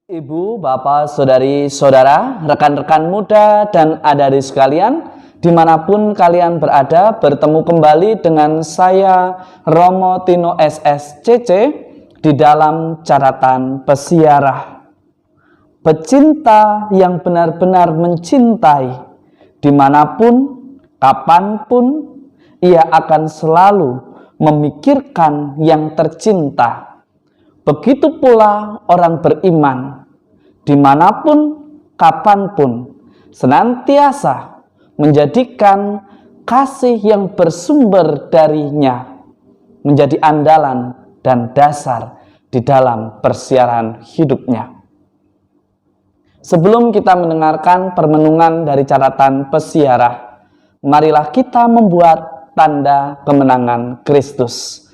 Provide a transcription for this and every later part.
Ibu, bapak, saudari, saudara, rekan-rekan muda dan adik-adik sekalian, dimanapun kalian berada, bertemu kembali dengan saya Romo Tino SSCC di dalam catatan pesiarah. Pecinta yang benar-benar mencintai, dimanapun, kapanpun, ia akan selalu memikirkan yang tercinta. Begitu pula orang beriman, dimanapun, kapanpun, senantiasa menjadikan kasih yang bersumber darinya menjadi andalan dan dasar di dalam persiaran hidupnya. Sebelum kita mendengarkan permenungan dari catatan pesiarah, marilah kita membuat tanda kemenangan Kristus.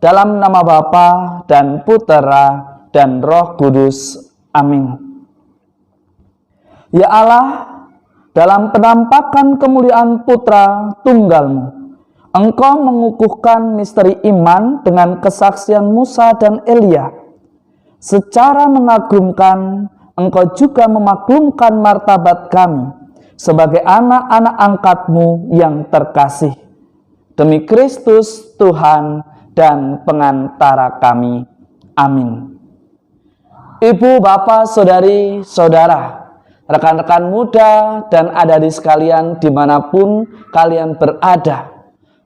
Dalam nama Bapa dan Putera dan Roh Kudus. Amin. Ya Allah, dalam penampakan kemuliaan Putra Tunggal-Mu, Engkau mengukuhkan misteri iman dengan kesaksian Musa dan Elia. Secara mengagumkan, Engkau juga memaklumkan martabat kami sebagai anak-anak angkat-Mu yang terkasih. Demi Kristus Tuhan dan pengantara kami. Amin. Ibu, bapak, saudari, saudara, rekan-rekan muda dan adik-adik sekalian dimanapun kalian berada,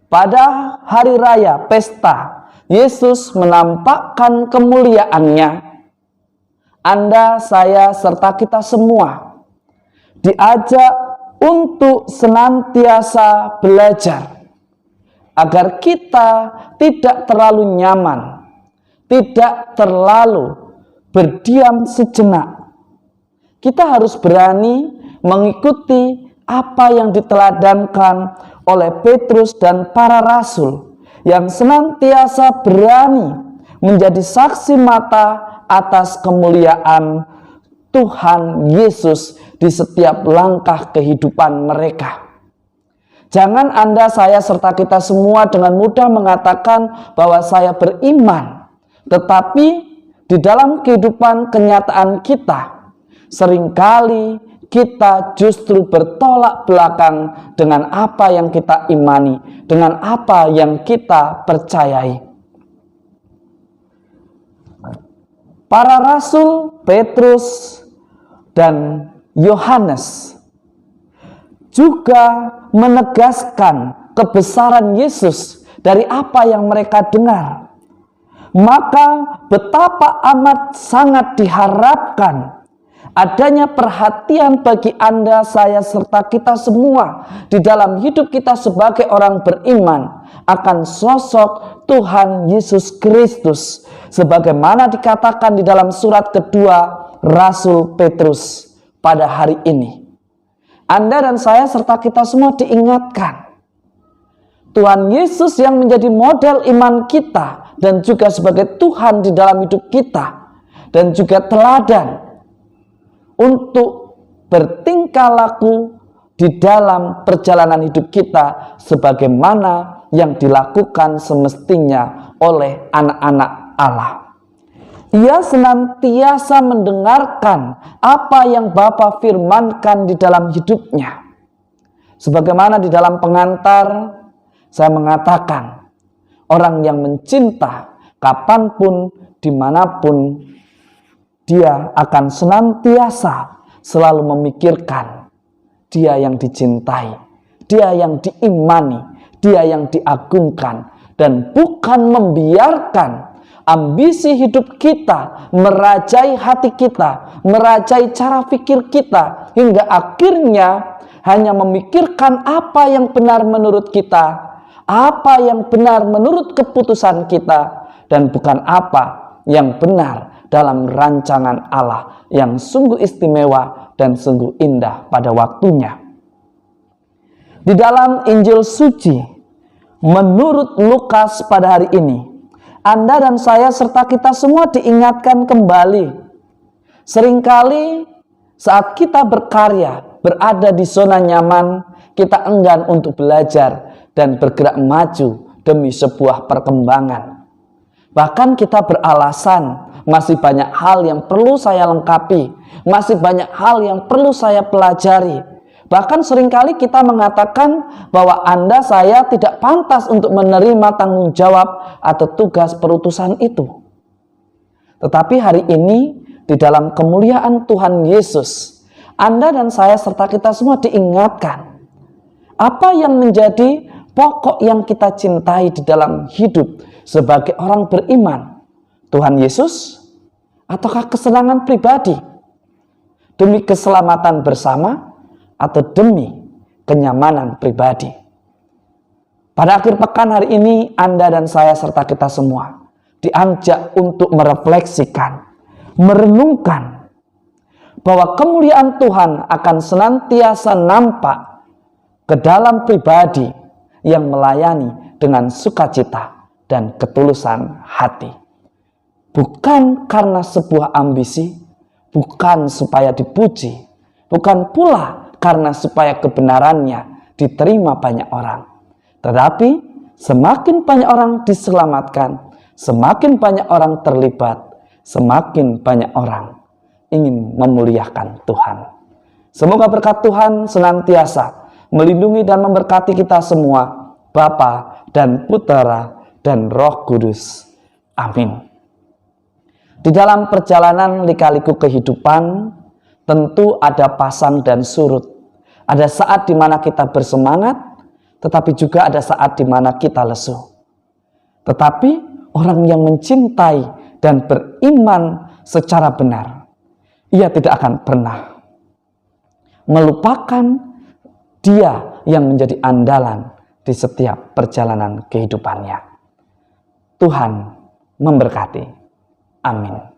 pada hari raya pesta Yesus menampakkan kemuliaannya. Anda, saya, serta kita semua diajak untuk senantiasa belajar agar kita tidak terlalu nyaman, tidak terlalu berdiam sejenak. Kita harus berani mengikuti apa yang diteladankan oleh Petrus dan para rasul yang senantiasa berani menjadi saksi mata atas kemuliaan Tuhan Yesus di setiap langkah kehidupan mereka. Jangan Anda, saya, serta kita semua dengan mudah mengatakan bahwa saya beriman. Tetapi di dalam kehidupan kenyataan kita, seringkali kita justru bertolak belakang dengan apa yang kita imani, dengan apa yang kita percayai. Para rasul Petrus dan Yohanes juga menegaskan kebesaran Yesus dari apa yang mereka dengar. Maka betapa amat sangat diharapkan adanya perhatian bagi Anda, saya, serta kita semua di dalam hidup kita sebagai orang beriman akan sosok Tuhan Yesus Kristus, sebagaimana dikatakan di dalam surat kedua Rasul Petrus pada hari ini. Anda dan saya serta kita semua diingatkan Tuhan Yesus yang menjadi model iman kita dan juga sebagai Tuhan di dalam hidup kita dan juga teladan untuk bertingkah laku di dalam perjalanan hidup kita sebagaimana yang dilakukan semestinya oleh anak-anak Allah. Ia senantiasa mendengarkan apa yang Bapa firmankan di dalam hidupnya. Sebagaimana di dalam pengantar saya mengatakan, orang yang mencinta kapanpun, dimanapun, dia akan senantiasa selalu memikirkan dia yang dicintai, dia yang diimani, dia yang diagungkan, dan bukan membiarkan ambisi hidup kita merajai hati kita, merajai cara pikir kita, hingga akhirnya hanya memikirkan apa yang benar menurut kita, apa yang benar menurut keputusan kita, dan bukan apa yang benar dalam rancangan Allah yang sungguh istimewa dan sungguh indah pada waktunya. Di dalam Injil suci menurut Lukas pada hari ini, Anda dan saya serta kita semua diingatkan kembali. Seringkali saat kita berkarya, berada di zona nyaman, kita enggan untuk belajar dan bergerak maju demi sebuah perkembangan. Bahkan kita beralasan Masih banyak hal yang perlu saya lengkapi, masih banyak hal yang perlu saya pelajari. Bahkan seringkali kita mengatakan bahwa Anda, saya tidak pantas untuk menerima tanggung jawab atau tugas perutusan itu. Tetapi hari ini di dalam kemuliaan Tuhan Yesus, Anda dan saya serta kita semua diingatkan apa yang menjadi pokok yang kita cintai di dalam hidup sebagai orang beriman. Tuhan Yesus ataukah kesenangan pribadi, demi keselamatan bersama atau demi kenyamanan pribadi. Pada akhir pekan hari ini, Anda dan saya serta kita semua diajak untuk merefleksikan, merenungkan bahwa kemuliaan Tuhan akan senantiasa nampak ke dalam pribadi yang melayani dengan sukacita dan ketulusan hati. Bukan karena sebuah ambisi, bukan supaya dipuji, bukan pula karena supaya kebenarannya diterima banyak orang. Tetapi semakin banyak orang diselamatkan, semakin banyak orang terlibat, semakin banyak orang ingin memuliakan Tuhan. Semoga berkat Tuhan senantiasa melindungi dan memberkati kita semua, Bapa dan Putera dan Roh Kudus. Amin. Di dalam perjalanan lika-liku kehidupan, tentu ada pasang dan surut. Ada saat di mana kita bersemangat, tetapi juga ada saat di mana kita lesu. Tetapi orang yang mencintai dan beriman secara benar, ia tidak akan pernah melupakan Dia yang menjadi andalan di setiap perjalanan kehidupannya. Tuhan memberkati. Amin.